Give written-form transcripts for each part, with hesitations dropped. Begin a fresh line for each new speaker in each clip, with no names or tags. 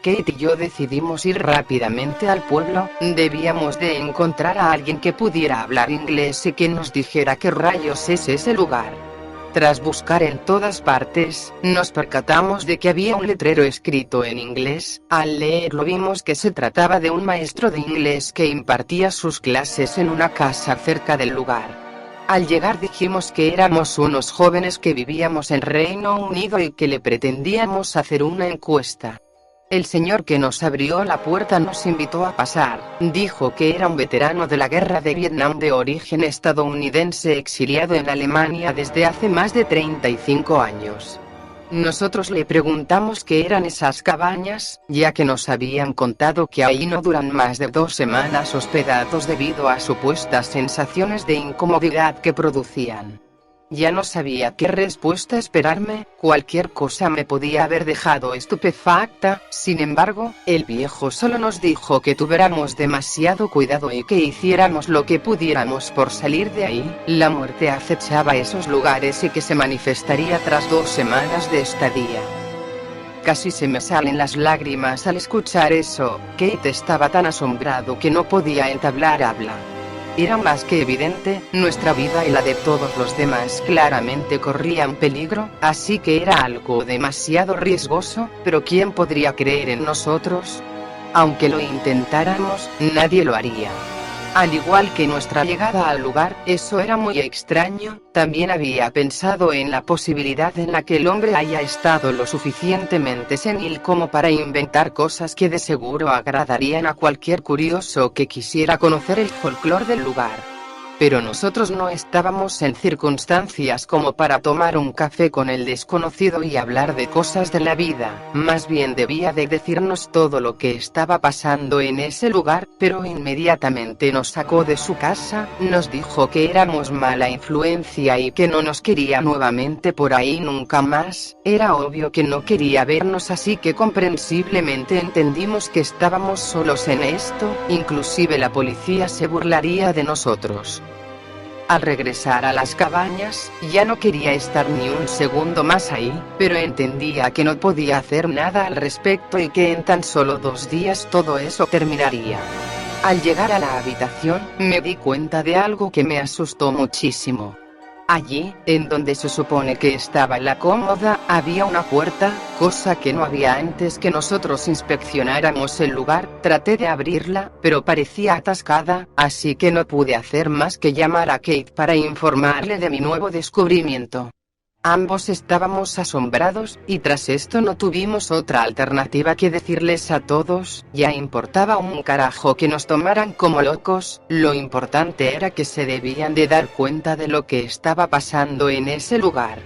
Kate y yo decidimos ir rápidamente al pueblo. Debíamos de encontrar a alguien que pudiera hablar inglés y que nos dijera qué rayos es ese lugar. Tras buscar en todas partes, nos percatamos de que había un letrero escrito en inglés. Al leerlo vimos que se trataba de un maestro de inglés que impartía sus clases en una casa cerca del lugar. Al llegar dijimos que éramos unos jóvenes que vivíamos en Reino Unido y que le pretendíamos hacer una encuesta. El señor que nos abrió la puerta nos invitó a pasar. Dijo que era un veterano de la guerra de Vietnam de origen estadounidense exiliado en Alemania desde hace más de 35 años. Nosotros le preguntamos qué eran esas cabañas, ya que nos habían contado que ahí no duran más de 2 semanas hospedados debido a supuestas sensaciones de incomodidad que producían. Ya no sabía qué respuesta esperarme, cualquier cosa me podía haber dejado estupefacta. Sin embargo, el viejo solo nos dijo que tuviéramos demasiado cuidado y que hiciéramos lo que pudiéramos por salir de ahí. La muerte acechaba esos lugares y que se manifestaría tras 2 semanas de estadía. Casi se me salen las lágrimas al escuchar eso. Kate estaba tan asombrado que no podía entablar habla. Era más que evidente, nuestra vida y la de todos los demás claramente corrían peligro, así que era algo demasiado riesgoso, pero ¿quién podría creer en nosotros? Aunque lo intentáramos, nadie lo haría. Al igual que nuestra llegada al lugar, eso era muy extraño. También había pensado en la posibilidad en la que el hombre haya estado lo suficientemente senil como para inventar cosas que de seguro agradarían a cualquier curioso que quisiera conocer el folclore del lugar. Pero nosotros no estábamos en circunstancias como para tomar un café con el desconocido y hablar de cosas de la vida. Más bien debía de decirnos todo lo que estaba pasando en ese lugar, pero inmediatamente nos sacó de su casa, nos dijo que éramos mala influencia y que no nos quería nuevamente por ahí nunca más. Era obvio que no quería vernos, así que comprensiblemente entendimos que estábamos solos en esto, inclusive la policía se burlaría de nosotros. Al regresar a las cabañas, ya no quería estar ni un segundo más ahí, pero entendía que no podía hacer nada al respecto y que en tan solo 2 días todo eso terminaría. Al llegar a la habitación, me di cuenta de algo que me asustó muchísimo. Allí, en donde se supone que estaba la cómoda, había una puerta, cosa que no había antes que nosotros inspeccionáramos el lugar. Traté de abrirla, pero parecía atascada, así que no pude hacer más que llamar a Kate para informarle de mi nuevo descubrimiento. Ambos estábamos asombrados, y tras esto no tuvimos otra alternativa que decirles a todos, ya importaba un carajo que nos tomaran como locos, lo importante era que se debían de dar cuenta de lo que estaba pasando en ese lugar.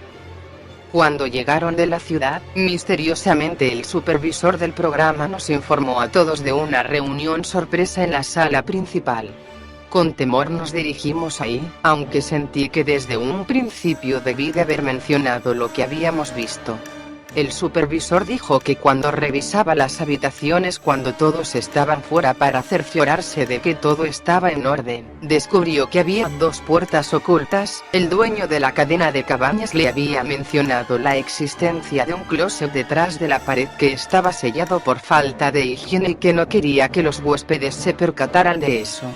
Cuando llegaron de la ciudad, misteriosamente el supervisor del programa nos informó a todos de una reunión sorpresa en la sala principal. Con temor nos dirigimos ahí, aunque sentí que desde un principio debí de haber mencionado lo que habíamos visto. El supervisor dijo que cuando revisaba las habitaciones cuando todos estaban fuera para cerciorarse de que todo estaba en orden, descubrió que había 2 puertas ocultas. El dueño de la cadena de cabañas le había mencionado la existencia de un closet detrás de la pared que estaba sellado por falta de higiene y que no quería que los huéspedes se percataran de eso.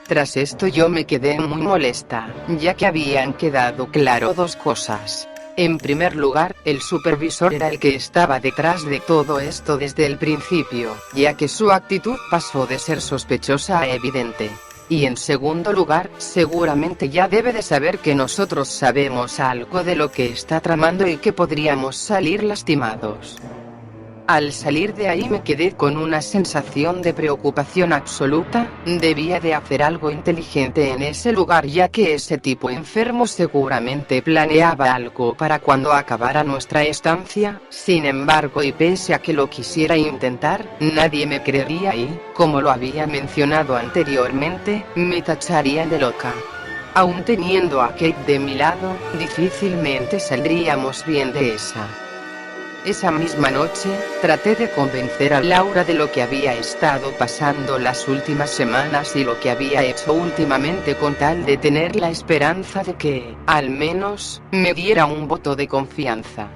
Tras esto yo me quedé muy molesta, ya que habían quedado claro 2 cosas. En primer lugar, el supervisor era el que estaba detrás de todo esto desde el principio, ya que su actitud pasó de ser sospechosa a evidente. Y en segundo lugar, seguramente ya debe de saber que nosotros sabemos algo de lo que está tramando y que podríamos salir lastimados. Al salir de ahí me quedé con una sensación de preocupación absoluta. Debía de hacer algo inteligente en ese lugar, ya que ese tipo enfermo seguramente planeaba algo para cuando acabara nuestra estancia. Sin embargo, y pese a que lo quisiera intentar, nadie me creería y, como lo había mencionado anteriormente, me tacharían de loca. Aún teniendo a Kate de mi lado, difícilmente saldríamos bien de esa. Esa misma noche, traté de convencer a Laura de lo que había estado pasando las últimas semanas y lo que había hecho últimamente con tal de tener la esperanza de que, al menos, me diera un voto de confianza.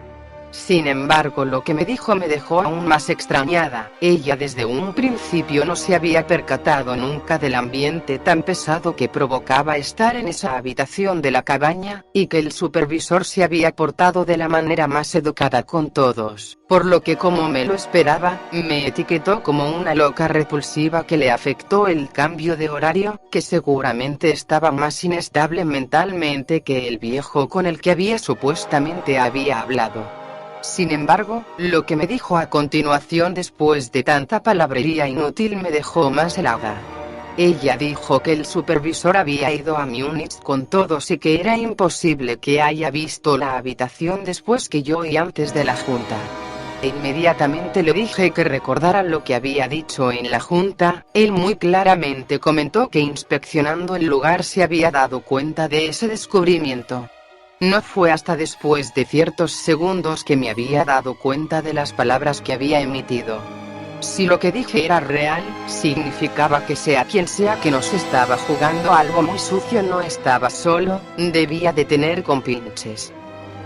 Sin embargo, lo que me dijo me dejó aún más extrañada. Ella desde un principio no se había percatado nunca del ambiente tan pesado que provocaba estar en esa habitación de la cabaña, y que el supervisor se había portado de la manera más educada con todos, por lo que, como me lo esperaba, me etiquetó como una loca repulsiva que le afectó el cambio de horario, que seguramente estaba más inestable mentalmente que el viejo con el que supuestamente había hablado. Sin embargo, lo que me dijo a continuación después de tanta palabrería inútil me dejó más helada. Ella dijo que el supervisor había ido a Múnich con todos y que era imposible que haya visto la habitación después que yo y antes de la junta. Inmediatamente le dije que recordara lo que había dicho en la junta. Él muy claramente comentó que inspeccionando el lugar se había dado cuenta de ese descubrimiento. No fue hasta después de ciertos segundos que me había dado cuenta de las palabras que había emitido. Si lo que dije era real, significaba que sea quien sea que nos estaba jugando algo muy sucio no estaba solo, debía de tener compinches.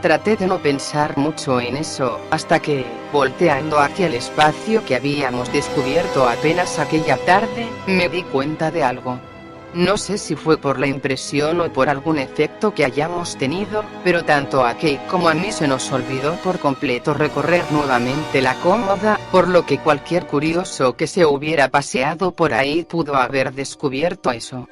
Traté de no pensar mucho en eso, hasta que, volteando hacia el espacio que habíamos descubierto apenas aquella tarde, me di cuenta de algo. No sé si fue por la impresión o por algún efecto que hayamos tenido, pero tanto a Kate como a mí se nos olvidó por completo recorrer nuevamente la cómoda, por lo que cualquier curioso que se hubiera paseado por ahí pudo haber descubierto eso.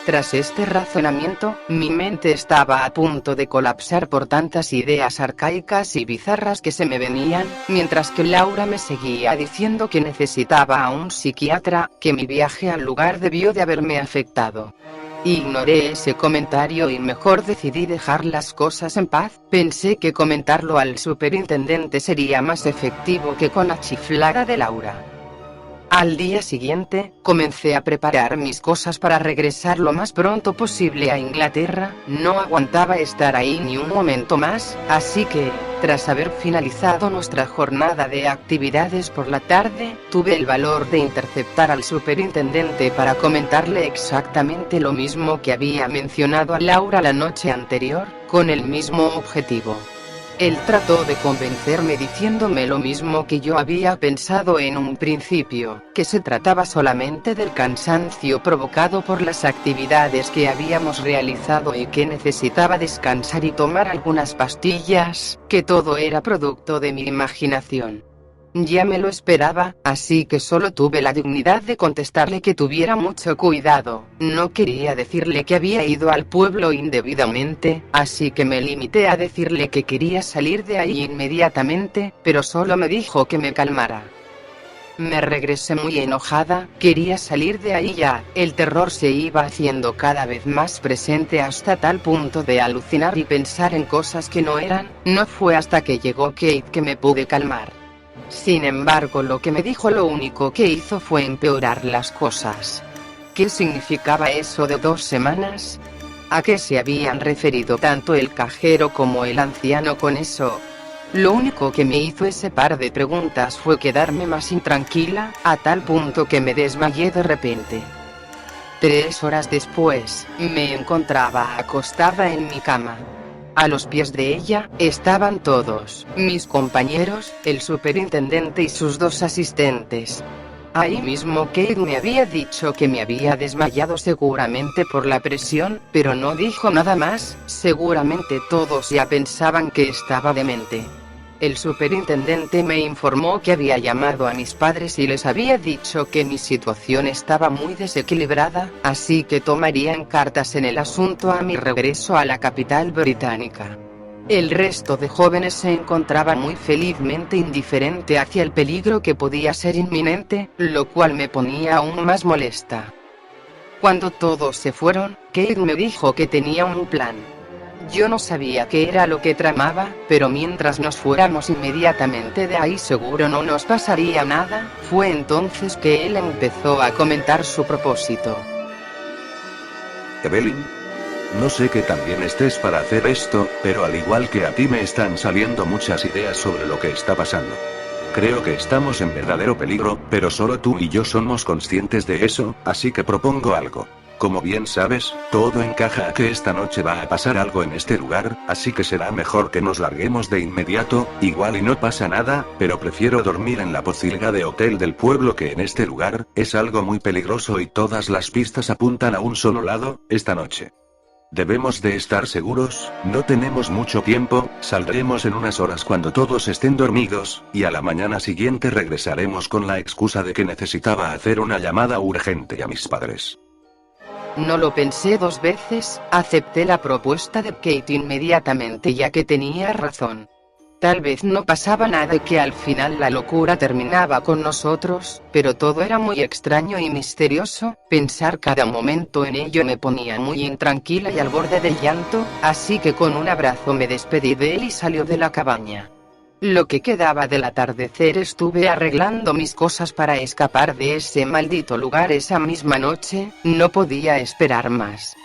Tras este razonamiento, mi mente estaba a punto de colapsar por tantas ideas arcaicas y bizarras que se me venían, mientras que Laura me seguía diciendo que necesitaba a un psiquiatra, que mi viaje al lugar debió de haberme afectado. Ignoré ese comentario y mejor decidí dejar las cosas en paz. Pensé que comentarlo al superintendente sería más efectivo que con la chiflada de Laura. Al día siguiente, comencé a preparar mis cosas para regresar lo más pronto posible a Inglaterra. No aguantaba estar ahí ni un momento más, así que, tras haber finalizado nuestra jornada de actividades por la tarde, tuve el valor de interceptar al superintendente para comentarle exactamente lo mismo que había mencionado a Laura la noche anterior, con el mismo objetivo. Él trató de convencerme diciéndome lo mismo que yo había pensado en un principio, que se trataba solamente del cansancio provocado por las actividades que habíamos realizado y que necesitaba descansar y tomar algunas pastillas, que todo era producto de mi imaginación. Ya me lo esperaba, así que solo tuve la dignidad de contestarle que tuviera mucho cuidado. No quería decirle que había ido al pueblo indebidamente, así que me limité a decirle que quería salir de ahí inmediatamente, pero solo me dijo que me calmara. Me regresé muy enojada, quería salir de ahí ya. El terror se iba haciendo cada vez más presente hasta tal punto de alucinar y pensar en cosas que no eran. No fue hasta que llegó Kate que me pude calmar. Sin embargo, lo que me dijo lo único que hizo fue empeorar las cosas. ¿Qué significaba eso de 2 semanas? ¿A qué se habían referido tanto el cajero como el anciano con eso? Lo único que me hizo ese par de preguntas fue quedarme más intranquila, a tal punto que me desmayé de repente. 3 horas después, me encontraba acostada en mi cama. A los pies de ella, estaban todos, mis compañeros, el superintendente y sus 2 asistentes. Ahí mismo Kate me había dicho que me había desmayado seguramente por la presión, pero no dijo nada más. Seguramente todos ya pensaban que estaba demente. El superintendente me informó que había llamado a mis padres y les había dicho que mi situación estaba muy desequilibrada, así que tomarían cartas en el asunto a mi regreso a la capital británica. El resto de jóvenes se encontraba muy felizmente indiferente hacia el peligro que podía ser inminente, lo cual me ponía aún más molesta. Cuando todos se fueron, Kate me dijo que tenía un plan. Yo no sabía qué era lo que tramaba, pero mientras nos fuéramos inmediatamente de ahí seguro no nos pasaría nada. Fue entonces que él empezó a comentar su propósito.
Evelyn, no sé que también estés para hacer esto, pero al igual que a ti me están saliendo muchas ideas sobre lo que está pasando. Creo que estamos en verdadero peligro, pero solo tú y yo somos conscientes de eso, así que propongo algo. Como bien sabes, todo encaja a que esta noche va a pasar algo en este lugar, así que será mejor que nos larguemos de inmediato, igual y no pasa nada, pero prefiero dormir en la pocilga de hotel del pueblo que en este lugar, es algo muy peligroso y todas las pistas apuntan a un solo lado, esta noche. Debemos de estar seguros, no tenemos mucho tiempo, saldremos en unas horas cuando todos estén dormidos, y a la mañana siguiente regresaremos con la excusa de que necesitaba hacer una llamada urgente a mis padres.
No lo pensé dos veces, acepté la propuesta de Kate inmediatamente ya que tenía razón. Tal vez no pasaba nada y que al final la locura terminaba con nosotros, pero todo era muy extraño y misterioso, pensar cada momento en ello me ponía muy intranquila y al borde del llanto, así que con un abrazo me despedí de él y salió de la cabaña. Lo que quedaba del atardecer estuve arreglando mis cosas para escapar de ese maldito lugar esa misma noche, no podía esperar más.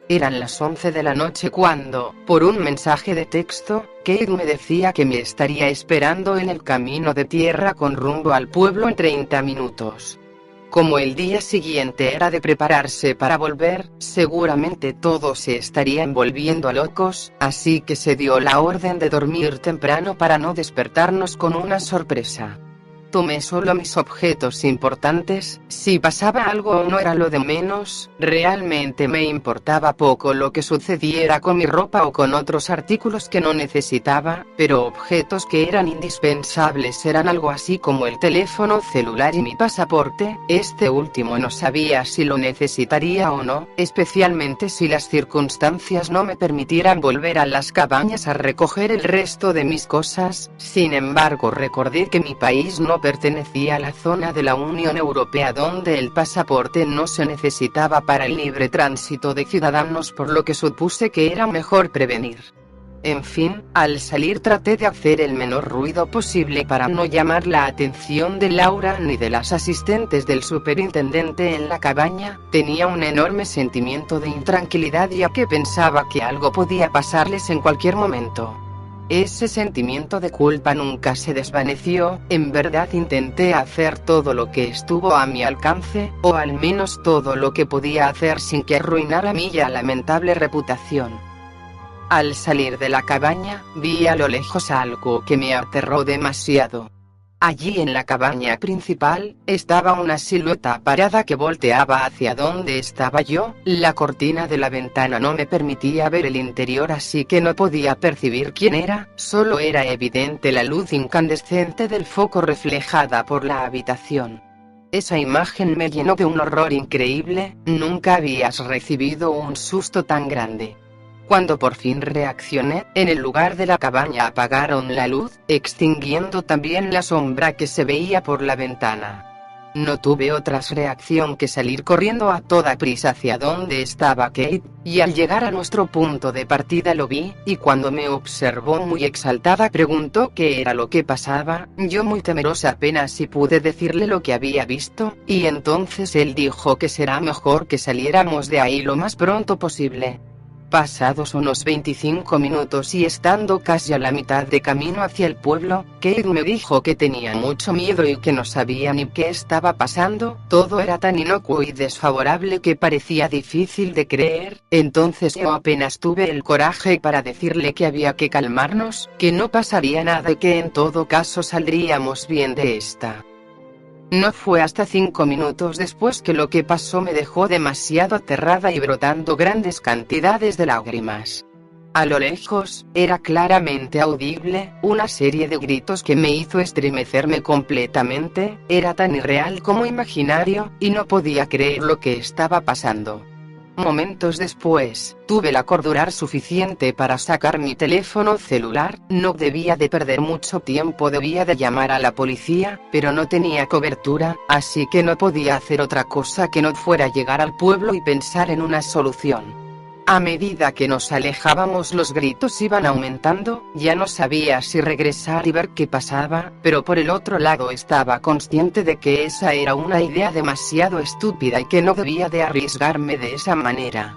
Eran las 11 de la noche cuando, por un mensaje de texto, Kate me decía que me estaría esperando en el camino de tierra con rumbo al pueblo en 30 minutos. Como el día siguiente era de prepararse para volver, seguramente todos se estarían volviendo locos, así que se dio la orden de dormir temprano para no despertarnos con una sorpresa. Tomé solo mis objetos importantes, si pasaba algo no era lo de menos, realmente me importaba poco lo que sucediera con mi ropa o con otros artículos que no necesitaba, pero objetos que eran indispensables eran algo así como el teléfono celular y mi pasaporte, este último no sabía si lo necesitaría o no, especialmente si las circunstancias no me permitieran volver a las cabañas a recoger el resto de mis cosas, sin embargo recordé que mi país no pertenecía a la zona de la Unión Europea donde el pasaporte no se necesitaba para el libre tránsito de ciudadanos, por lo que supuse que era mejor prevenir. En fin, al salir traté de hacer el menor ruido posible para no llamar la atención de Laura ni de las asistentes del superintendente en la cabaña. Tenía un enorme sentimiento de intranquilidad ya que pensaba que algo podía pasarles en cualquier momento. Ese sentimiento de culpa nunca se desvaneció, en verdad intenté hacer todo lo que estuvo a mi alcance, o al menos todo lo que podía hacer sin que arruinara mi ya lamentable reputación. Al salir de la cabaña, vi a lo lejos algo que me aterró demasiado. Allí en la cabaña principal, estaba una silueta parada que volteaba hacia donde estaba yo, la cortina de la ventana no me permitía ver el interior así que no podía percibir quién era, solo era evidente la luz incandescente del foco reflejada por la habitación. Esa imagen me llenó de un horror increíble, nunca habías recibido un susto tan grande. Cuando por fin reaccioné, en el lugar de la cabaña apagaron la luz, extinguiendo también la sombra que se veía por la ventana. No tuve otra reacción que salir corriendo a toda prisa hacia donde estaba Kate, y al llegar a nuestro punto de partida lo vi, y cuando me observó muy exaltada preguntó qué era lo que pasaba, yo muy temerosa apenas si pude decirle lo que había visto, y entonces él dijo que será mejor que saliéramos de ahí lo más pronto posible. Pasados unos 25 minutos y estando casi a la mitad de camino hacia el pueblo, Kate me dijo que tenía mucho miedo y que no sabía ni qué estaba pasando, todo era tan inocuo y desfavorable que parecía difícil de creer, entonces yo apenas tuve el coraje para decirle que había que calmarnos, que no pasaría nada y que en todo caso saldríamos bien de esta. No fue hasta 5 minutos después que lo que pasó me dejó demasiado aterrada y brotando grandes cantidades de lágrimas. A lo lejos, era claramente audible, una serie de gritos que me hizo estremecerme completamente, era tan irreal como imaginario, y no podía creer lo que estaba pasando. Momentos después, tuve la cordura suficiente para sacar mi teléfono celular, no debía de perder mucho tiempo, debía de llamar a la policía, pero no tenía cobertura, así que no podía hacer otra cosa que no fuera llegar al pueblo y pensar en una solución. A medida que nos alejábamos los gritos iban aumentando, ya no sabía si regresar y ver qué pasaba, pero por el otro lado estaba consciente de que esa era una idea demasiado estúpida y que no debía de arriesgarme de esa manera.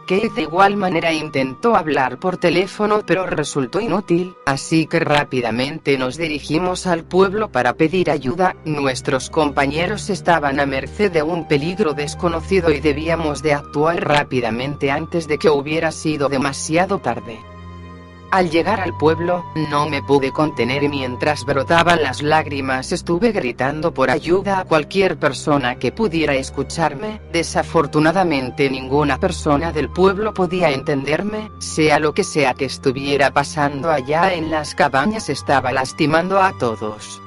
Kate de igual manera intentó hablar por teléfono pero resultó inútil, así que rápidamente nos dirigimos al pueblo para pedir ayuda. Nuestros compañeros estaban a merced de un peligro desconocido y debíamos de actuar rápidamente antes de que hubiera sido demasiado tarde. Al llegar al pueblo, no me pude contener y mientras brotaban las lágrimas estuve gritando por ayuda a cualquier persona que pudiera escucharme. Desafortunadamente ninguna persona del pueblo podía entenderme, sea lo que sea que estuviera pasando allá en las cabañas estaba lastimando a todos.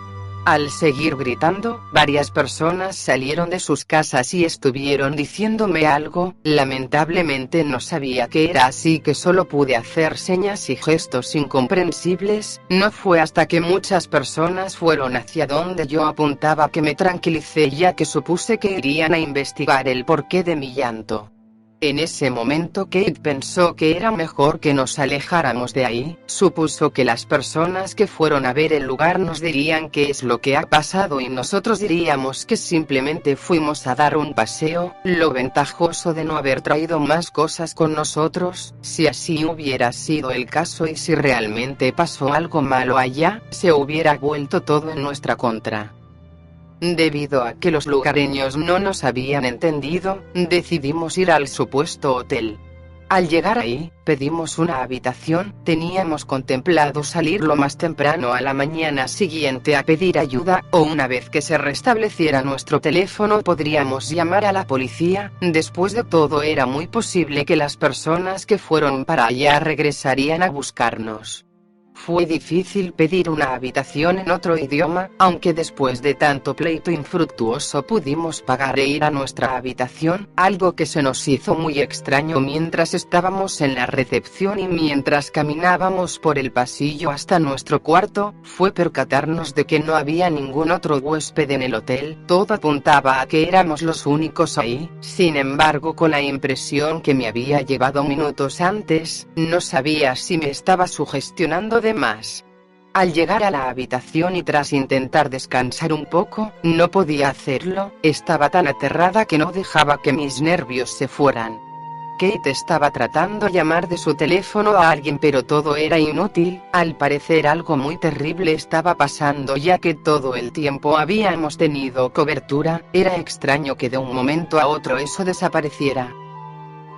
Al seguir gritando, varias personas salieron de sus casas y estuvieron diciéndome algo. Lamentablemente no sabía qué era, así que solo pude hacer señas y gestos incomprensibles. No fue hasta que muchas personas fueron hacia donde yo apuntaba que me tranquilicé, ya que supuse que irían a investigar el porqué de mi llanto. En ese momento Kate pensó que era mejor que nos alejáramos de ahí. Supuso que las personas que fueron a ver el lugar nos dirían qué es lo que ha pasado y nosotros diríamos que simplemente fuimos a dar un paseo. Lo ventajoso de no haber traído más cosas con nosotros, si así hubiera sido el caso y si realmente pasó algo malo allá, se hubiera vuelto todo en nuestra contra. Debido a que los lugareños no nos habían entendido, decidimos ir al supuesto hotel. Al llegar ahí, pedimos una habitación. Teníamos contemplado salir lo más temprano a la mañana siguiente a pedir ayuda, o una vez que se restableciera nuestro teléfono podríamos llamar a la policía. Después de todo era muy posible que las personas que fueron para allá regresarían a buscarnos. Fue difícil pedir una habitación en otro idioma, aunque después de tanto pleito infructuoso pudimos pagar e ir a nuestra habitación, algo que se nos hizo muy extraño mientras estábamos en la recepción y mientras caminábamos por el pasillo hasta nuestro cuarto, fue percatarnos de que no había ningún otro huésped en el hotel. Todo apuntaba a que éramos los únicos ahí. Sin embargo, con la impresión que me había llevado minutos antes, no sabía si me estaba sugestionando de más. Al llegar a la habitación y tras intentar descansar un poco, no podía hacerlo. Estaba tan aterrada que no dejaba que mis nervios se fueran. Kate estaba tratando de llamar de su teléfono a alguien pero todo era inútil. Al parecer algo muy terrible estaba pasando ya que todo el tiempo habíamos tenido cobertura. Era extraño que de un momento a otro eso desapareciera.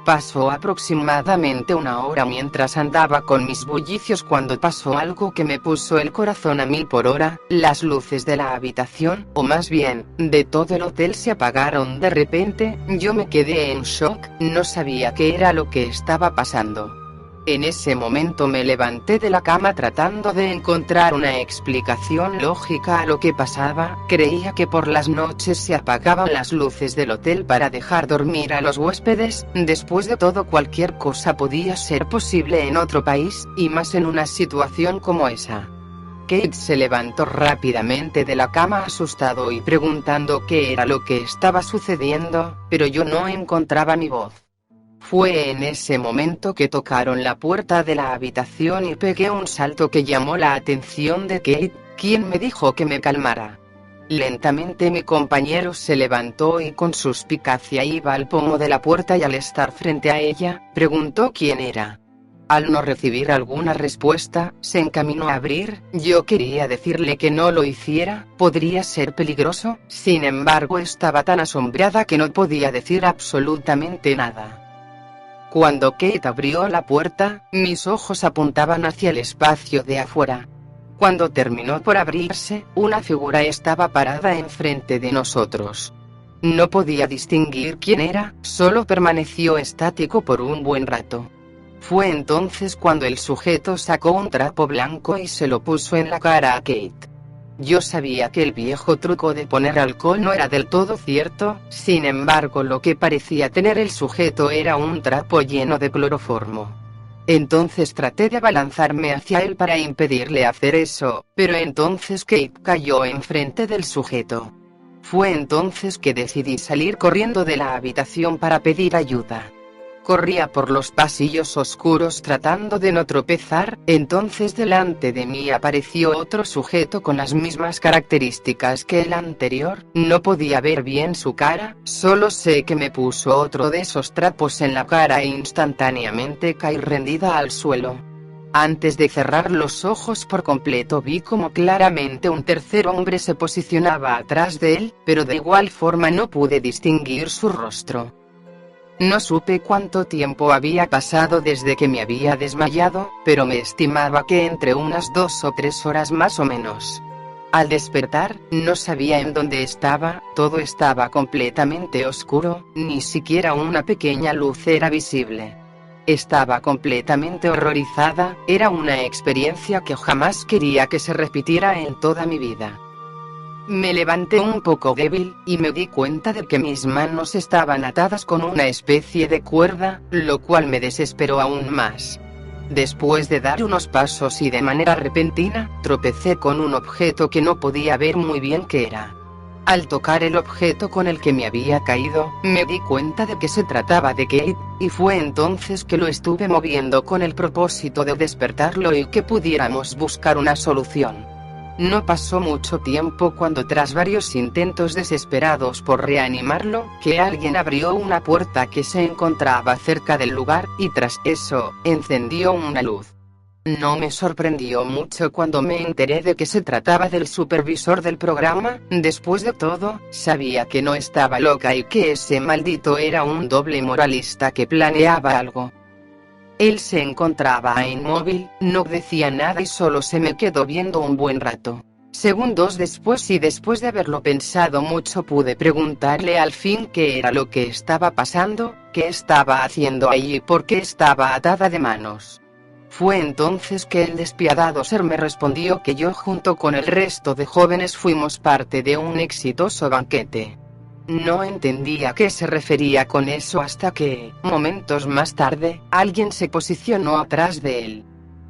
Pasó aproximadamente una hora mientras andaba con mis bullicios cuando pasó algo que me puso el corazón a 1000 por hora. Las luces de la habitación, o más bien, de todo el hotel se apagaron de repente. Yo me quedé en shock, no sabía qué era lo que estaba pasando. En ese momento me levanté de la cama tratando de encontrar una explicación lógica a lo que pasaba. Creía que por las noches se apagaban las luces del hotel para dejar dormir a los huéspedes. Después de todo, cualquier cosa podía ser posible en otro país, y más en una situación como esa. Kate se levantó rápidamente de la cama asustado y preguntando qué era lo que estaba sucediendo, pero yo no encontraba mi voz. Fue en ese momento que tocaron la puerta de la habitación y pegué un salto que llamó la atención de Kate, quien me dijo que me calmara. Lentamente mi compañero se levantó y con suspicacia iba al pomo de la puerta y al estar frente a ella, preguntó quién era. Al no recibir alguna respuesta, se encaminó a abrir. Yo quería decirle que no lo hiciera, podría ser peligroso, sin embargo estaba tan asombrada que no podía decir absolutamente nada. Cuando Kate abrió la puerta, mis ojos apuntaban hacia el espacio de afuera. Cuando terminó por abrirse, una figura estaba parada enfrente de nosotros. No podía distinguir quién era, solo permaneció estático por un buen rato. Fue entonces cuando el sujeto sacó un trapo blanco y se lo puso en la cara a Kate. Yo sabía que el viejo truco de poner alcohol no era del todo cierto, sin embargo lo que parecía tener el sujeto era un trapo lleno de cloroformo. Entonces traté de abalanzarme hacia él para impedirle hacer eso, pero entonces Kate cayó enfrente del sujeto. Fue entonces que decidí salir corriendo de la habitación para pedir ayuda. Corría por los pasillos oscuros tratando de no tropezar, entonces delante de mí apareció otro sujeto con las mismas características que el anterior. No podía ver bien su cara, solo sé que me puso otro de esos trapos en la cara e instantáneamente caí rendida al suelo. Antes de cerrar los ojos por completo vi como claramente un tercer hombre se posicionaba atrás de él, pero de igual forma no pude distinguir su rostro. No supe cuánto tiempo había pasado desde que me había desmayado, pero me estimaba que entre unas 2 o 3 horas más o menos. Al despertar, no sabía en dónde estaba, todo estaba completamente oscuro, ni siquiera una pequeña luz era visible. Estaba completamente horrorizada, era una experiencia que jamás quería que se repitiera en toda mi vida. Me levanté un poco débil, y me di cuenta de que mis manos estaban atadas con una especie de cuerda, lo cual me desesperó aún más. Después de dar unos pasos y de manera repentina, tropecé con un objeto que no podía ver muy bien qué era. Al tocar el objeto con el que me había caído, me di cuenta de que se trataba de Kate, y fue entonces que lo estuve moviendo con el propósito de despertarlo y que pudiéramos buscar una solución. No pasó mucho tiempo cuando tras varios intentos desesperados por reanimarlo, que alguien abrió una puerta que se encontraba cerca del lugar, y tras eso, encendió una luz. No me sorprendió mucho cuando me enteré de que se trataba del supervisor del programa. Después de todo, sabía que no estaba loca y que ese maldito era un doble moralista que planeaba algo. Él se encontraba inmóvil, no decía nada y solo se me quedó viendo un buen rato. Segundos después y después de haberlo pensado mucho pude preguntarle al fin qué era lo que estaba pasando, qué estaba haciendo ahí y por qué estaba atada de manos. Fue entonces que el despiadado ser me respondió que yo junto con el resto de jóvenes fuimos parte de un exitoso banquete. No entendía a qué se refería con eso hasta que, momentos más tarde, alguien se posicionó atrás de él.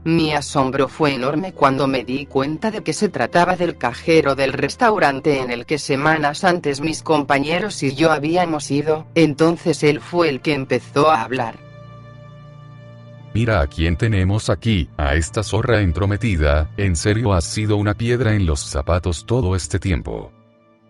Mi asombro fue enorme cuando me di cuenta de que se trataba del cajero del restaurante en el que semanas antes mis compañeros y yo habíamos ido. Entonces él fue el que empezó a hablar.
Mira a quién tenemos aquí, a esta zorra entrometida. ¿En serio has sido una piedra en los zapatos todo este tiempo?,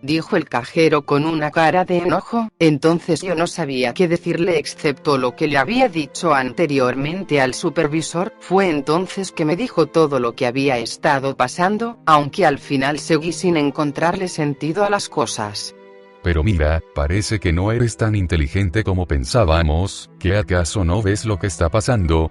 dijo el cajero con una cara de enojo. Entonces yo no sabía qué decirle excepto lo que le había dicho anteriormente al supervisor. Fue entonces que me dijo todo lo que había estado pasando, aunque al final seguí sin encontrarle sentido a las cosas.
Pero mira, parece que no eres tan inteligente como pensábamos. ¿Que acaso no ves lo que está pasando?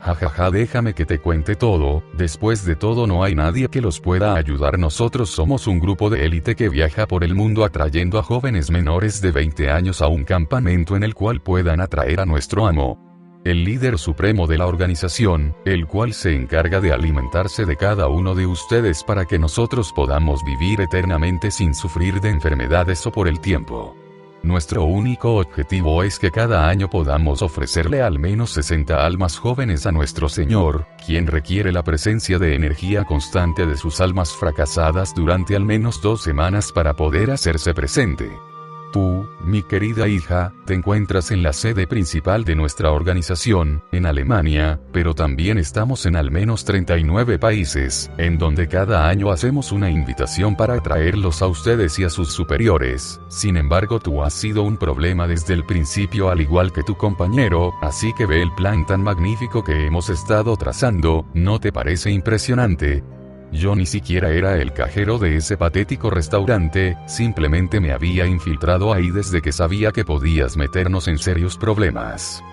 Jajaja, déjame que te cuente todo. Después de todo no hay nadie que los pueda ayudar. Nosotros somos un grupo de élite que viaja por el mundo atrayendo a jóvenes menores de 20 años a un campamento en el cual puedan atraer a nuestro amo, el líder supremo de la organización, el cual se encarga de alimentarse de cada uno de ustedes para que nosotros podamos vivir eternamente sin sufrir de enfermedades o por el tiempo. Nuestro único objetivo es que cada año podamos ofrecerle al menos 60 almas jóvenes a nuestro Señor, quien requiere la presencia de energía constante de sus almas fracasadas durante al menos 2 semanas para poder hacerse presente. Tú, mi querida hija, te encuentras en la sede principal de nuestra organización, en Alemania, pero también estamos en al menos 39 países, en donde cada año hacemos una invitación para atraerlos a ustedes y a sus superiores. Sin embargo, tú has sido un problema desde el principio al igual que tu compañero, así que ve el plan tan magnífico que hemos estado trazando. ¿No te parece impresionante? Yo ni siquiera era el cajero de ese patético restaurante, simplemente me había infiltrado ahí desde que sabía que podías meternos en serios problemas.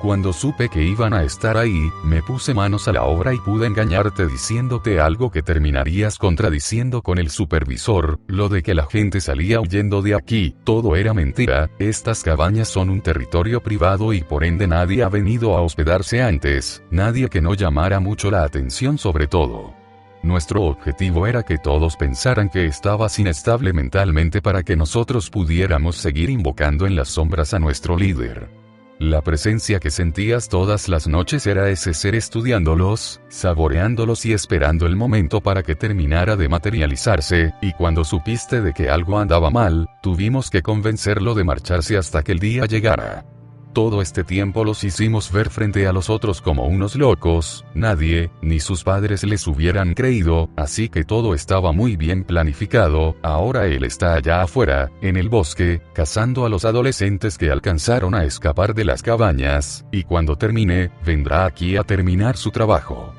Cuando supe que iban a estar ahí, me puse manos a la obra y pude engañarte diciéndote algo que terminarías contradiciendo con el supervisor. Lo de que la gente salía huyendo de aquí, todo era mentira. Estas cabañas son un territorio privado y por ende nadie ha venido a hospedarse antes, nadie que no llamara mucho la atención sobre todo. Nuestro objetivo era que todos pensaran que estabas inestable mentalmente para que nosotros pudiéramos seguir invocando en las sombras a nuestro líder. La presencia que sentías todas las noches era ese ser estudiándolos, saboreándolos y esperando el momento para que terminara de materializarse, y cuando supiste de que algo andaba mal, tuvimos que convencerlo de marcharse hasta que el día llegara. Todo este tiempo los hicimos ver frente a los otros como unos locos, nadie, ni sus padres les hubieran creído, así que todo estaba muy bien planificado. Ahora él está allá afuera, en el bosque, cazando a los adolescentes que alcanzaron a escapar de las cabañas, y cuando termine, vendrá aquí a terminar su trabajo.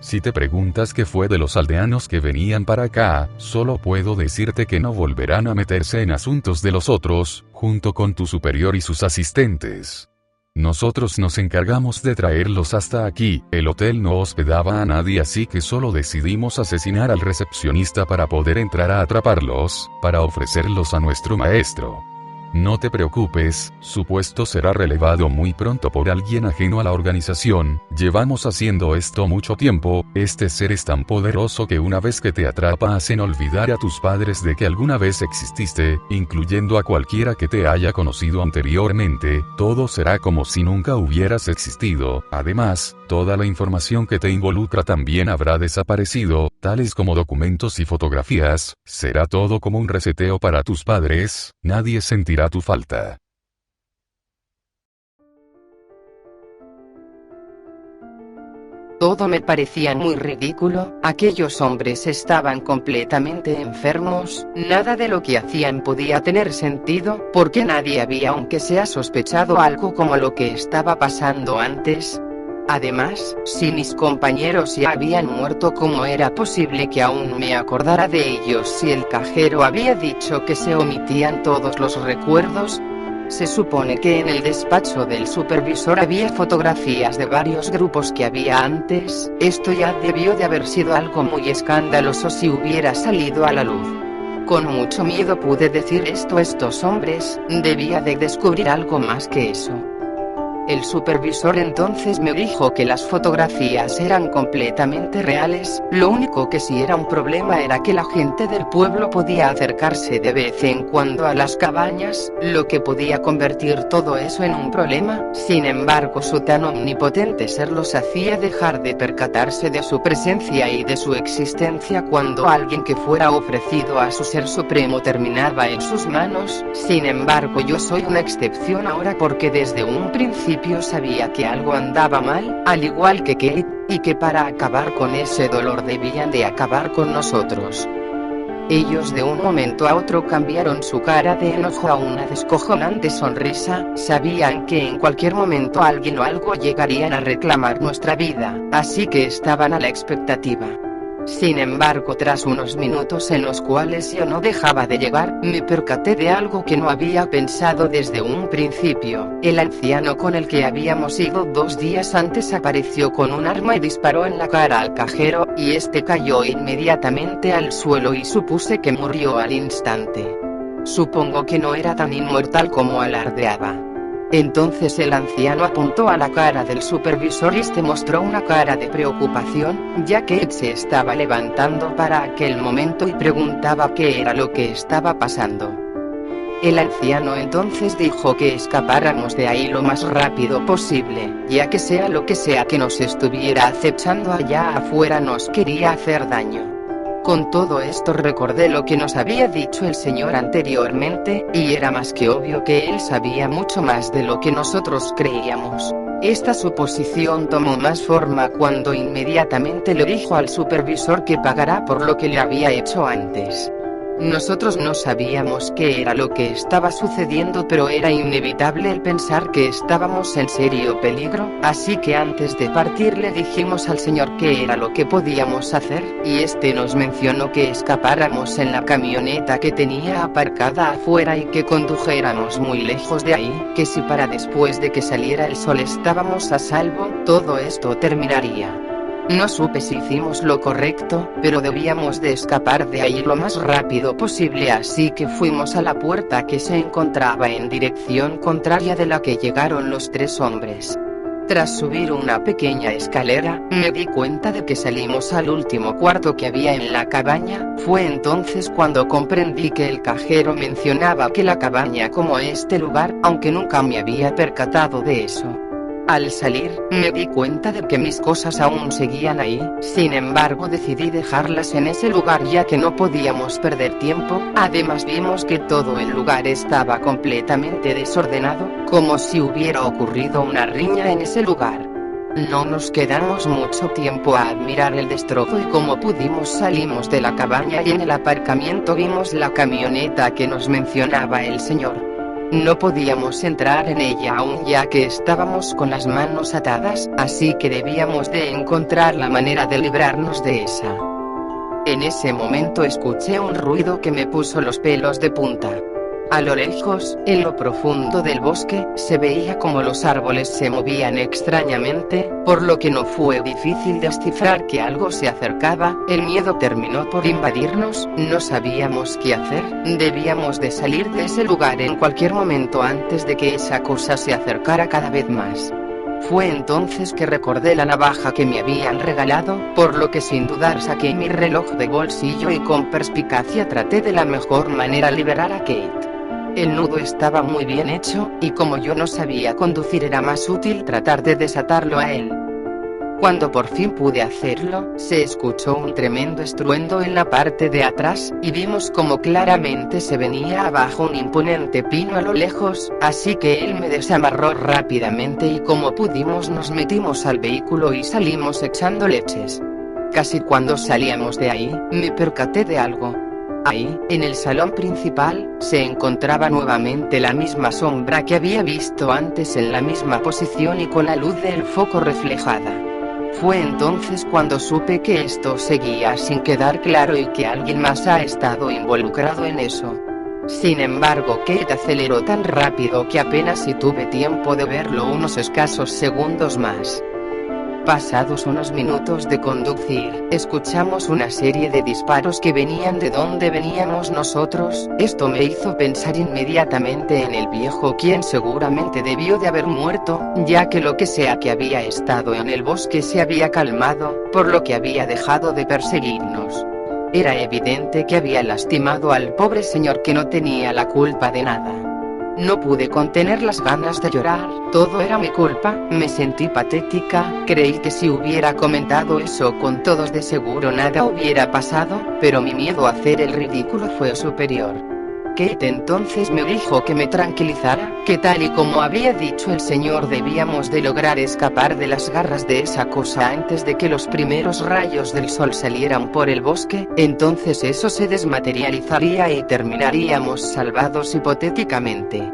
Si te preguntas qué fue de los aldeanos que venían para acá, solo puedo decirte que no volverán a meterse en asuntos de los otros, junto con tu superior y sus asistentes. Nosotros nos encargamos de traerlos hasta aquí. El hotel no hospedaba a nadie, así que solo decidimos asesinar al recepcionista para poder entrar a atraparlos, para ofrecerlos a nuestro maestro. No te preocupes, su puesto será relevado muy pronto por alguien ajeno a la organización. Llevamos haciendo esto mucho tiempo. Este ser es tan poderoso que una vez que te atrapa hacen olvidar a tus padres de que alguna vez exististe, incluyendo a cualquiera que te haya conocido anteriormente. Todo será como si nunca hubieras existido. Además, toda la información que te involucra también habrá desaparecido, tales como documentos y fotografías. Será todo como un reseteo para tus padres. Nadie sentirá tu falta.
Todo me parecía muy ridículo. Aquellos hombres estaban completamente enfermos, nada de lo que hacían podía tener sentido, porque nadie había aunque sea sospechado algo como lo que estaba pasando antes. Además, si mis compañeros ya habían muerto, ¿cómo era posible que aún me acordara de ellos si el cajero había dicho que se omitían todos los recuerdos? Se supone que en el despacho del supervisor había fotografías de varios grupos que había antes. Esto ya debió de haber sido algo muy escandaloso si hubiera salido a la luz. Con mucho miedo pude decir esto: estos hombres debía de descubrir algo más que eso. El supervisor entonces me dijo que las fotografías eran completamente reales, lo único que sí era un problema era que la gente del pueblo podía acercarse de vez en cuando a las cabañas, lo que podía convertir todo eso en un problema. Sin embargo, su tan omnipotente ser los hacía dejar de percatarse de su presencia y de su existencia cuando alguien que fuera ofrecido a su ser supremo terminaba en sus manos. Sin embargo, yo soy una excepción ahora, porque desde un principio sabía que algo andaba mal, al igual que Kate, y que para acabar con ese dolor debían de acabar con nosotros. Ellos de un momento a otro cambiaron su cara de enojo a una descojonante sonrisa. Sabían que en cualquier momento alguien o algo llegarían a reclamar nuestra vida, así que estaban a la expectativa. Sin embargo, tras unos minutos en los cuales yo no dejaba de llegar, me percaté de algo que no había pensado desde un principio. El anciano con el que habíamos ido 2 días antes apareció con un arma y disparó en la cara al cajero, y este cayó inmediatamente al suelo y supuse que murió al instante. Supongo que no era tan inmortal como alardeaba. Entonces el anciano apuntó a la cara del supervisor y este mostró una cara de preocupación, ya que Ed se estaba levantando para aquel momento y preguntaba qué era lo que estaba pasando. El anciano entonces dijo que escapáramos de ahí lo más rápido posible, ya que sea lo que sea que nos estuviera acechando allá afuera nos quería hacer daño. Con todo esto recordé lo que nos había dicho el señor anteriormente, y era más que obvio que él sabía mucho más de lo que nosotros creíamos. Esta suposición tomó más forma cuando inmediatamente le dijo al supervisor que pagará por lo que le había hecho antes. Nosotros no sabíamos qué era lo que estaba sucediendo, pero era inevitable el pensar que estábamos en serio peligro, así que antes de partir le dijimos al señor qué era lo que podíamos hacer, y este nos mencionó que escapáramos en la camioneta que tenía aparcada afuera y que condujéramos muy lejos de ahí, que si para después de que saliera el sol estábamos a salvo, todo esto terminaría. No supe si hicimos lo correcto, pero debíamos de escapar de ahí lo más rápido posible, así que fuimos a la puerta que se encontraba en dirección contraria de la que llegaron los 3 hombres. Tras subir una pequeña escalera, me di cuenta de que salimos al último cuarto que había en la cabaña. Fue entonces cuando comprendí que el cajero mencionaba que la cabaña como este lugar, aunque nunca me había percatado de eso. Al salir, me di cuenta de que mis cosas aún seguían ahí, sin embargo decidí dejarlas en ese lugar ya que no podíamos perder tiempo. Además vimos que todo el lugar estaba completamente desordenado, como si hubiera ocurrido una riña en ese lugar. No nos quedamos mucho tiempo a admirar el destrozo y como pudimos salimos de la cabaña y en el aparcamiento vimos la camioneta que nos mencionaba el señor. No podíamos entrar en ella aún ya que estábamos con las manos atadas, así que debíamos de encontrar la manera de librarnos de esa. En ese momento escuché un ruido que me puso los pelos de punta. A lo lejos, en lo profundo del bosque, se veía como los árboles se movían extrañamente, por lo que no fue difícil descifrar que algo se acercaba. El miedo terminó por invadirnos, no sabíamos qué hacer, debíamos de salir de ese lugar en cualquier momento antes de que esa cosa se acercara cada vez más. Fue entonces que recordé la navaja que me habían regalado, por lo que sin dudar saqué mi reloj de bolsillo y con perspicacia traté de la mejor manera liberar a Kate. El nudo estaba muy bien hecho, y como yo no sabía conducir era más útil tratar de desatarlo a él. Cuando por fin pude hacerlo, se escuchó un tremendo estruendo en la parte de atrás, y vimos como claramente se venía abajo un imponente pino a lo lejos, así que él me desamarró rápidamente y como pudimos nos metimos al vehículo y salimos echando leches. Casi cuando salíamos de ahí, me percaté de algo. Ahí, en el salón principal, se encontraba nuevamente la misma sombra que había visto antes en la misma posición y con la luz del foco reflejada. Fue entonces cuando supe que esto seguía sin quedar claro y que alguien más ha estado involucrado en eso. Sin embargo, Kate aceleró tan rápido que apenas si tuve tiempo de verlo unos escasos segundos más. Pasados unos minutos de conducir, escuchamos una serie de disparos que venían de donde veníamos nosotros. Esto me hizo pensar inmediatamente en el viejo, quien seguramente debió de haber muerto, ya que lo que sea que había estado en el bosque se había calmado, por lo que había dejado de perseguirnos. Era evidente que había lastimado al pobre señor que no tenía la culpa de nada. No pude contener las ganas de llorar, todo era mi culpa, me sentí patética, creí que si hubiera comentado eso con todos de seguro nada hubiera pasado, pero mi miedo a hacer el ridículo fue superior. Kate entonces me dijo que me tranquilizara, que tal y como había dicho el señor debíamos de lograr escapar de las garras de esa cosa antes de que los primeros rayos del sol salieran por el bosque, entonces eso se desmaterializaría y terminaríamos salvados hipotéticamente.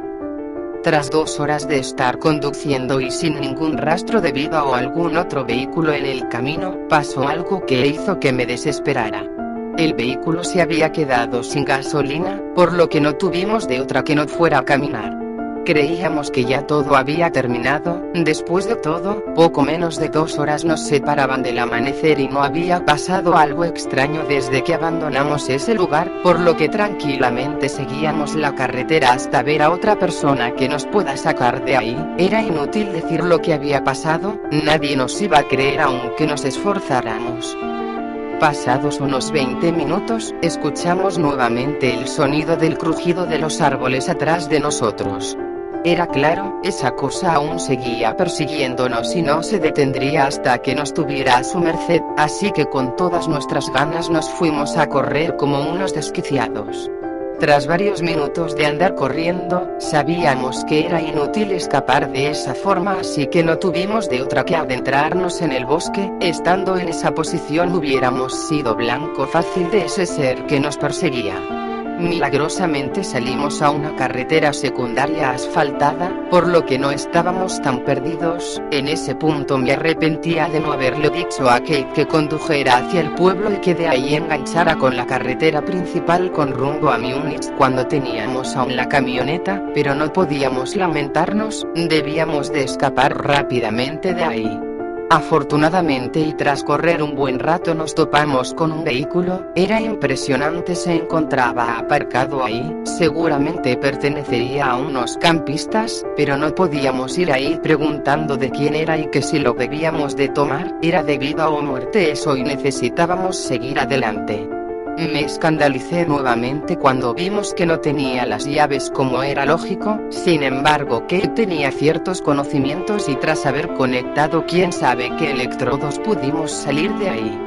Tras 2 horas de estar conduciendo y sin ningún rastro de vida o algún otro vehículo en el camino, pasó algo que hizo que me desesperara. El vehículo se había quedado sin gasolina, por lo que no tuvimos de otra que no fuera a caminar. Creíamos que ya todo había terminado, después de todo, poco menos de 2 horas nos separaban del amanecer y no había pasado algo extraño desde que abandonamos ese lugar, por lo que tranquilamente seguíamos la carretera hasta ver a otra persona que nos pueda sacar de ahí. Era inútil decir lo que había pasado, nadie nos iba a creer aunque nos esforzáramos. Pasados unos 20 minutos, escuchamos nuevamente el sonido del crujido de los árboles atrás de nosotros. Era claro, esa cosa aún seguía persiguiéndonos y no se detendría hasta que nos tuviera a su merced, así que con todas nuestras ganas nos fuimos a correr como unos desquiciados. Tras varios minutos de andar corriendo, sabíamos que era inútil escapar de esa forma, así que no tuvimos de otra que adentrarnos en el bosque. Estando en esa posición hubiéramos sido blanco fácil de ese ser que nos perseguía. Milagrosamente salimos a una carretera secundaria asfaltada, por lo que no estábamos tan perdidos. En ese punto me arrepentía de no haberle dicho a Kate que condujera hacia el pueblo y que de ahí enganchara con la carretera principal con rumbo a Múnich cuando teníamos aún la camioneta, pero no podíamos lamentarnos, debíamos de escapar rápidamente de ahí. Afortunadamente y tras correr un buen rato nos topamos con un vehículo, era impresionante, se encontraba aparcado ahí, seguramente pertenecería a unos campistas, pero no podíamos ir ahí preguntando de quién era y que si lo debíamos de tomar, era de vida o muerte eso y necesitábamos seguir adelante. Me escandalicé nuevamente cuando vimos que no tenía las llaves como era lógico. Sin embargo, Kate tenía ciertos conocimientos y tras haber conectado quién sabe qué electrodos pudimos salir de ahí.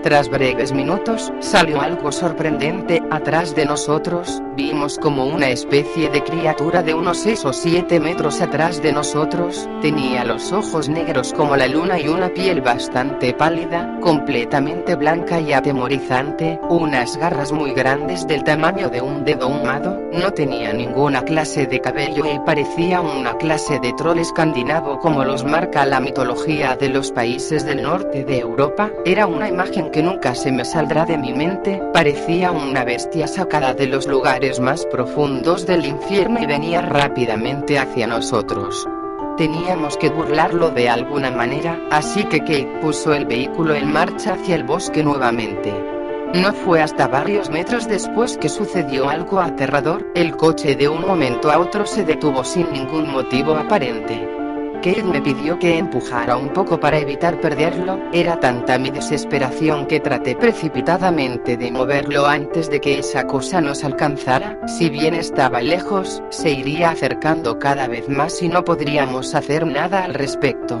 Tras breves minutos, salió algo sorprendente. Atrás de nosotros, vimos como una especie de criatura de unos 6 o 7 metros atrás de nosotros. Tenía los ojos negros como la luna y una piel bastante pálida, completamente blanca y atemorizante, unas garras muy grandes del tamaño de un dedo humano, no tenía ninguna clase de cabello y parecía una clase de troll escandinavo como los marca la mitología de los países del norte de Europa. Era una imagen que nunca se me saldrá de mi mente, parecía una bestia sacada de los lugares más profundos del infierno y venía rápidamente hacia nosotros. Teníamos que burlarlo de alguna manera, así que Kate puso el vehículo en marcha hacia el bosque nuevamente. No fue hasta varios metros después que sucedió algo aterrador. El coche de un momento a otro se detuvo sin ningún motivo aparente. Kate me pidió que empujara un poco para evitar perderlo. Era tanta mi desesperación que traté precipitadamente de moverlo antes de que esa cosa nos alcanzara. Si bien estaba lejos, se iría acercando cada vez más y no podríamos hacer nada al respecto.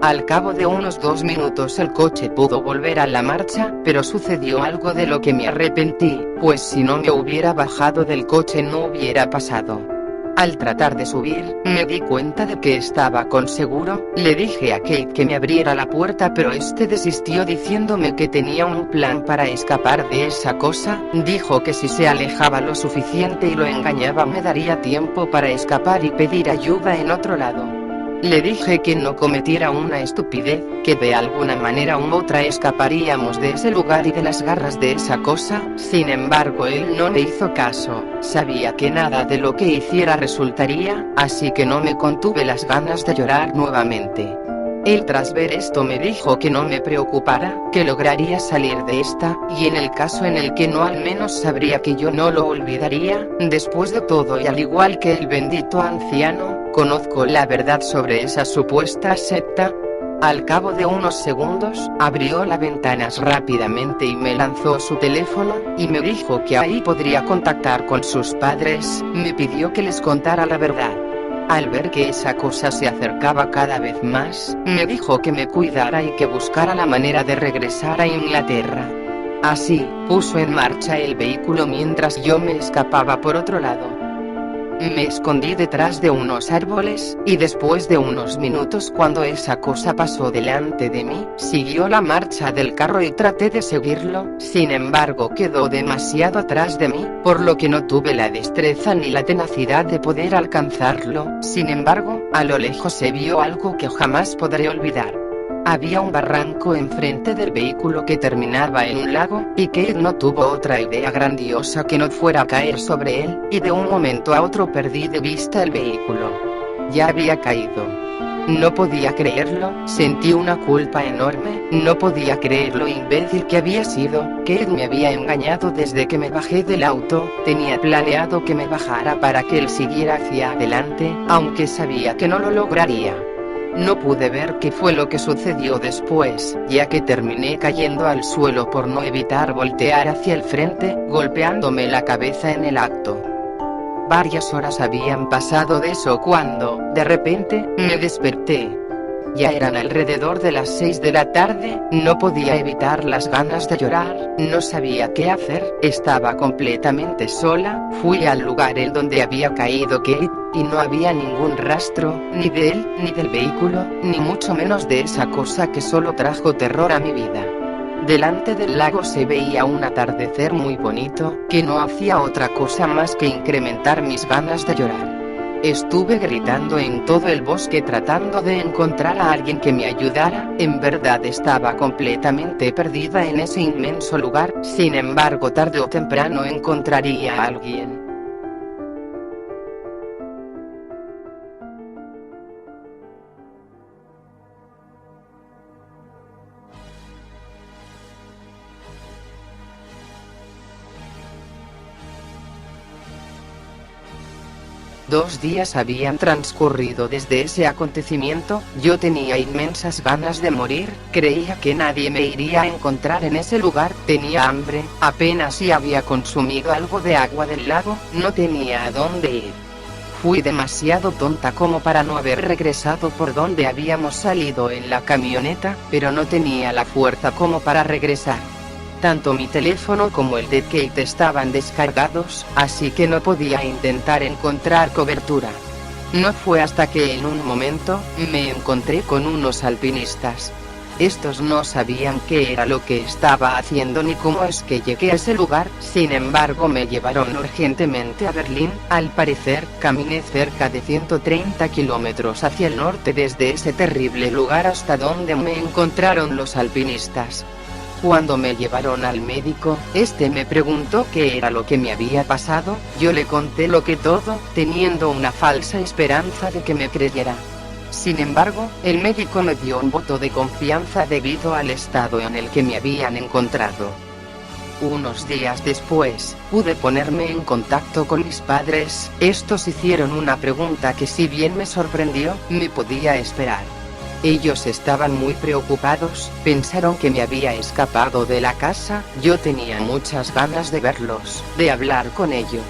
Al cabo de unos 2 minutos el coche pudo volver a la marcha, pero sucedió algo de lo que me arrepentí, pues si no me hubiera bajado del coche no hubiera pasado. Al tratar de subir, me di cuenta de que estaba con seguro. Le dije a Kate que me abriera la puerta, pero este desistió diciéndome que tenía un plan para escapar de esa cosa. Dijo que si se alejaba lo suficiente y lo engañaba me daría tiempo para escapar y pedir ayuda en otro lado. Le dije que no cometiera una estupidez, que de alguna manera u otra escaparíamos de ese lugar y de las garras de esa cosa. Sin embargo, él no me hizo caso. Sabía que nada de lo que hiciera resultaría, así que no me contuve las ganas de llorar nuevamente. Él tras ver esto me dijo que no me preocupara, que lograría salir de esta, y en el caso en el que no al menos sabría que yo no lo olvidaría. Después de todo y al igual que el bendito anciano, conozco la verdad sobre esa supuesta secta. Al cabo de unos segundos, abrió las ventanas rápidamente y me lanzó su teléfono, y me dijo que ahí podría contactar con sus padres. Me pidió que les contara la verdad. Al ver que esa cosa se acercaba cada vez más, me dijo que me cuidara y que buscara la manera de regresar a Inglaterra. Así, puso en marcha el vehículo mientras yo me escapaba por otro lado. Me escondí detrás de unos árboles, y después de unos minutos cuando esa cosa pasó delante de mí, siguió la marcha del carro y traté de seguirlo. Sin embargo quedó demasiado atrás de mí, por lo que no tuve la destreza ni la tenacidad de poder alcanzarlo. Sin embargo, a lo lejos se vio algo que jamás podré olvidar. Había un barranco enfrente del vehículo que terminaba en un lago, y Kate no tuvo otra idea grandiosa que no fuera a caer sobre él, y de un momento a otro perdí de vista el vehículo. Ya había caído. No podía creerlo, sentí una culpa enorme, no podía creer lo imbécil que había sido. Kate me había engañado desde que me bajé del auto. Tenía planeado que me bajara para que él siguiera hacia adelante, aunque sabía que no lo lograría. No pude ver qué fue lo que sucedió después, ya que terminé cayendo al suelo por no evitar voltear hacia el frente, golpeándome la cabeza en el acto. Varias horas habían pasado de eso cuando, de repente, me desperté. Ya eran alrededor de las 6 de la tarde, no podía evitar las ganas de llorar, no sabía qué hacer, estaba completamente sola. Fui al lugar en donde había caído Kate, y no había ningún rastro, ni de él, ni del vehículo, ni mucho menos de esa cosa que solo trajo terror a mi vida. Delante del lago se veía un atardecer muy bonito, que no hacía otra cosa más que incrementar mis ganas de llorar. Estuve gritando en todo el bosque tratando de encontrar a alguien que me ayudara. En verdad estaba completamente perdida en ese inmenso lugar. Sin embargo, tarde o temprano encontraría a alguien. 2 días habían transcurrido desde ese acontecimiento, yo tenía inmensas ganas de morir, creía que nadie me iría a encontrar en ese lugar, tenía hambre, apenas si había consumido algo de agua del lago, no tenía a dónde ir. Fui demasiado tonta como para no haber regresado por donde habíamos salido en la camioneta, pero no tenía la fuerza como para regresar. Tanto mi teléfono como el de Kate estaban descargados, así que no podía intentar encontrar cobertura. No fue hasta que en un momento, me encontré con unos alpinistas. Estos no sabían qué era lo que estaba haciendo ni cómo es que llegué a ese lugar, sin embargo me llevaron urgentemente a Berlín. Al parecer, caminé cerca de 130 kilómetros hacia el norte desde ese terrible lugar hasta donde me encontraron los alpinistas. Cuando me llevaron al médico, este me preguntó qué era lo que me había pasado, yo le conté lo que todo, teniendo una falsa esperanza de que me creyera. Sin embargo, el médico me dio un voto de confianza debido al estado en el que me habían encontrado. Unos días después, pude ponerme en contacto con mis padres, estos hicieron una pregunta que si bien me sorprendió, me podía esperar. Ellos estaban muy preocupados, pensaron que me había escapado de la casa, yo tenía muchas ganas de verlos, de hablar con ellos.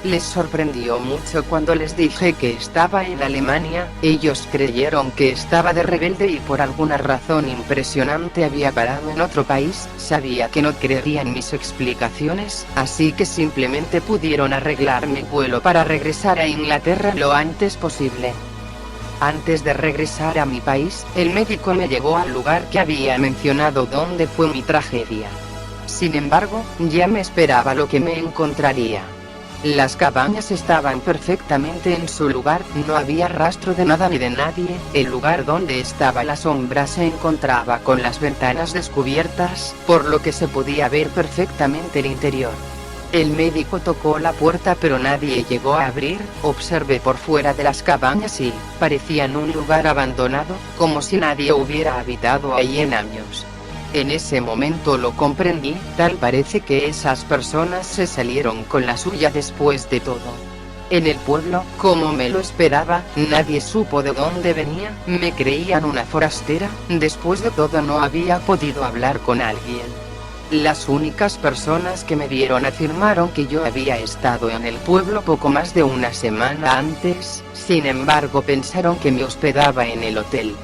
Les sorprendió mucho cuando les dije que estaba en Alemania, ellos creyeron que estaba de rebelde y por alguna razón impresionante había parado en otro país, sabía que no creerían mis explicaciones, así que simplemente pudieron arreglar mi vuelo para regresar a Inglaterra lo antes posible. Antes de regresar a mi país, el médico me llevó al lugar que había mencionado donde fue mi tragedia. Sin embargo, ya me esperaba lo que me encontraría. Las cabañas estaban perfectamente en su lugar, no había rastro de nada ni de nadie, el lugar donde estaba la sombra se encontraba con las ventanas descubiertas, por lo que se podía ver perfectamente el interior. El médico tocó la puerta pero nadie llegó a abrir, observé por fuera de las cabañas y, parecían un lugar abandonado, como si nadie hubiera habitado ahí en años. En ese momento lo comprendí, tal parece que esas personas se salieron con la suya después de todo. En el pueblo, como me lo esperaba, nadie supo de dónde venía, me creían una forastera, después de todo no había podido hablar con alguien. Las únicas personas que me vieron afirmaron que yo había estado en el pueblo poco más de una semana antes, sin embargo pensaron que me hospedaba en el hotel.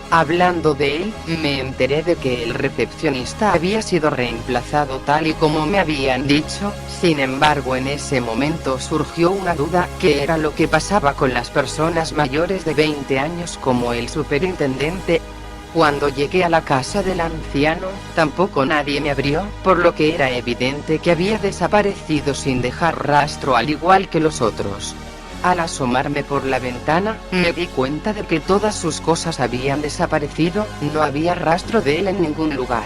Hablando de él, me enteré de que el recepcionista había sido reemplazado tal y como me habían dicho, sin embargo en ese momento surgió una duda, ¿qué era lo que pasaba con las personas mayores de 20 años como el superintendente? Cuando llegué a la casa del anciano, tampoco nadie me abrió, por lo que era evidente que había desaparecido sin dejar rastro al igual que los otros. Al asomarme por la ventana, me di cuenta de que todas sus cosas habían desaparecido, no había rastro de él en ningún lugar.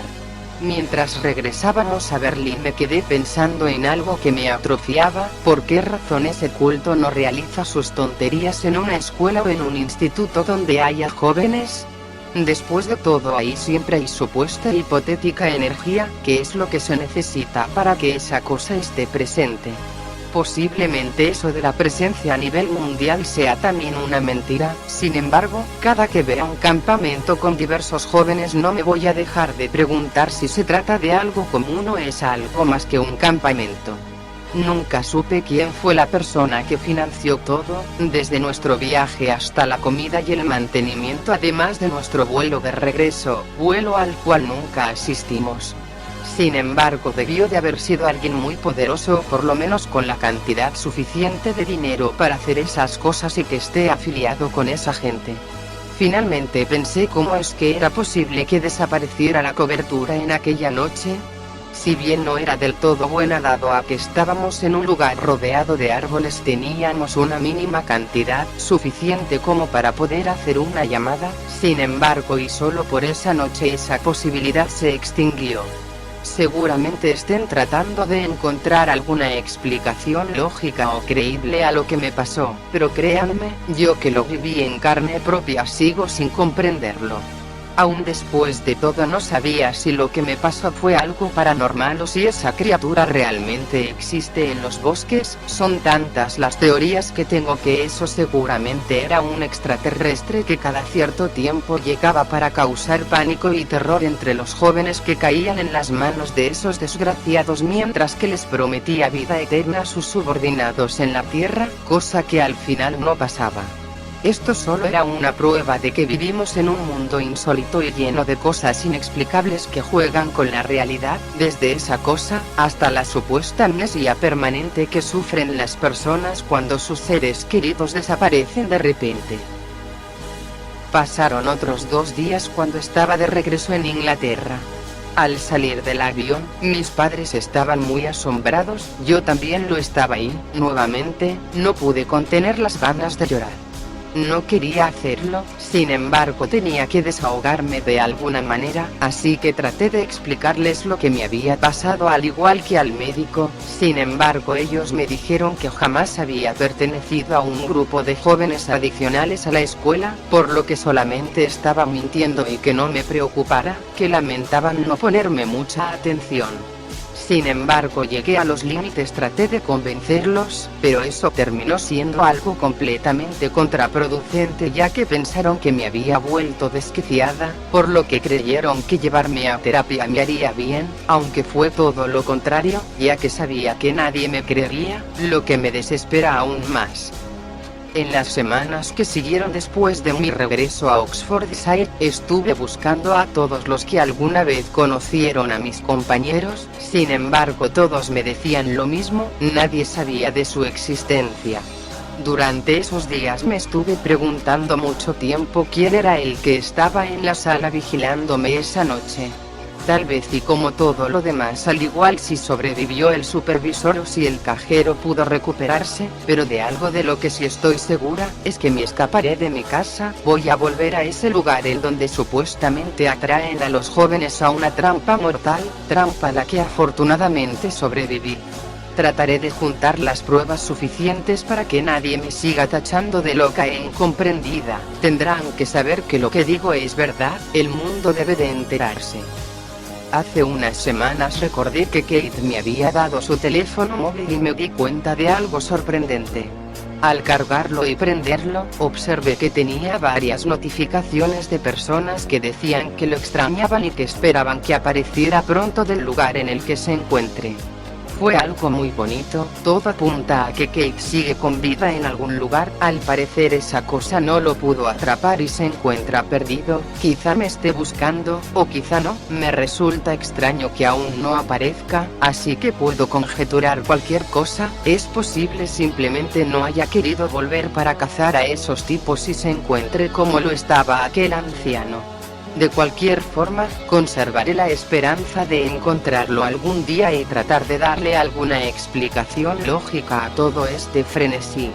Mientras regresábamos a Berlín me quedé pensando en algo que me atrofiaba, ¿por qué razón ese culto no realiza sus tonterías en una escuela o en un instituto donde haya jóvenes? Después de todo ahí siempre hay supuesta e hipotética energía, que es lo que se necesita para que esa cosa esté presente. Posiblemente eso de la presencia a nivel mundial sea también una mentira, sin embargo, cada que vea un campamento con diversos jóvenes no me voy a dejar de preguntar si se trata de algo común o es algo más que un campamento. Nunca supe quién fue la persona que financió todo, desde nuestro viaje hasta la comida y el mantenimiento además de nuestro vuelo de regreso, vuelo al cual nunca asistimos. Sin embargo debió de haber sido alguien muy poderoso, por lo menos con la cantidad suficiente de dinero para hacer esas cosas y que esté afiliado con esa gente. Finalmente pensé cómo es que era posible que desapareciera la cobertura en aquella noche. Si bien no era del todo buena dado a que estábamos en un lugar rodeado de árboles, teníamos una mínima cantidad, suficiente como para poder hacer una llamada, sin embargo y solo por esa noche esa posibilidad se extinguió. Seguramente estén tratando de encontrar alguna explicación lógica o creíble a lo que me pasó, pero créanme, yo que lo viví en carne propia sigo sin comprenderlo. Aún después de todo no sabía si lo que me pasó fue algo paranormal o si esa criatura realmente existe en los bosques. Son tantas las teorías que tengo que eso seguramente era un extraterrestre que cada cierto tiempo llegaba para causar pánico y terror entre los jóvenes que caían en las manos de esos desgraciados mientras que les prometía vida eterna a sus subordinados en la tierra, cosa que al final no pasaba. Esto solo era una prueba de que vivimos en un mundo insólito y lleno de cosas inexplicables que juegan con la realidad, desde esa cosa, hasta la supuesta amnesia permanente que sufren las personas cuando sus seres queridos desaparecen de repente. Pasaron otros 2 días cuando estaba de regreso en Inglaterra. Al salir del avión, mis padres estaban muy asombrados, yo también lo estaba y, nuevamente, no pude contener las ganas de llorar. No quería hacerlo, sin embargo tenía que desahogarme de alguna manera, así que traté de explicarles lo que me había pasado al igual que al médico. Sin embargo ellos me dijeron que jamás había pertenecido a un grupo de jóvenes adicionales a la escuela, por lo que solamente estaba mintiendo y que no me preocupara, que lamentaban no ponerme mucha atención. Sin embargo llegué a los límites, traté de convencerlos, pero eso terminó siendo algo completamente contraproducente ya que pensaron que me había vuelto desquiciada, por lo que creyeron que llevarme a terapia me haría bien, aunque fue todo lo contrario, ya que sabía que nadie me creería, lo que me desespera aún más. En las semanas que siguieron después de mi regreso a Oxfordshire, estuve buscando a todos los que alguna vez conocieron a mis compañeros, sin embargo todos me decían lo mismo, nadie sabía de su existencia. Durante esos días me estuve preguntando mucho tiempo quién era el que estaba en la sala vigilándome esa noche. Tal vez y como todo lo demás, al igual si sobrevivió el supervisor o si el cajero pudo recuperarse, pero de algo de lo que sí estoy segura, es que me escaparé de mi casa, voy a volver a ese lugar en donde supuestamente atraen a los jóvenes a una trampa mortal, trampa a la que afortunadamente sobreviví. Trataré de juntar las pruebas suficientes para que nadie me siga tachando de loca e incomprendida, tendrán que saber que lo que digo es verdad, el mundo debe de enterarse. Hace unas semanas recordé que Kate me había dado su teléfono móvil y me di cuenta de algo sorprendente. Al cargarlo y prenderlo, observé que tenía varias notificaciones de personas que decían que lo extrañaban y que esperaban que apareciera pronto del lugar en el que se encuentre. Fue algo muy bonito, todo apunta a que Kate sigue con vida en algún lugar, al parecer esa cosa no lo pudo atrapar y se encuentra perdido, quizá me esté buscando, o quizá no, me resulta extraño que aún no aparezca, así que puedo conjeturar cualquier cosa, es posible simplemente no haya querido volver para cazar a esos tipos y se encuentre como lo estaba aquel anciano. De cualquier forma, conservaré la esperanza de encontrarlo algún día y tratar de darle alguna explicación lógica a todo este frenesí.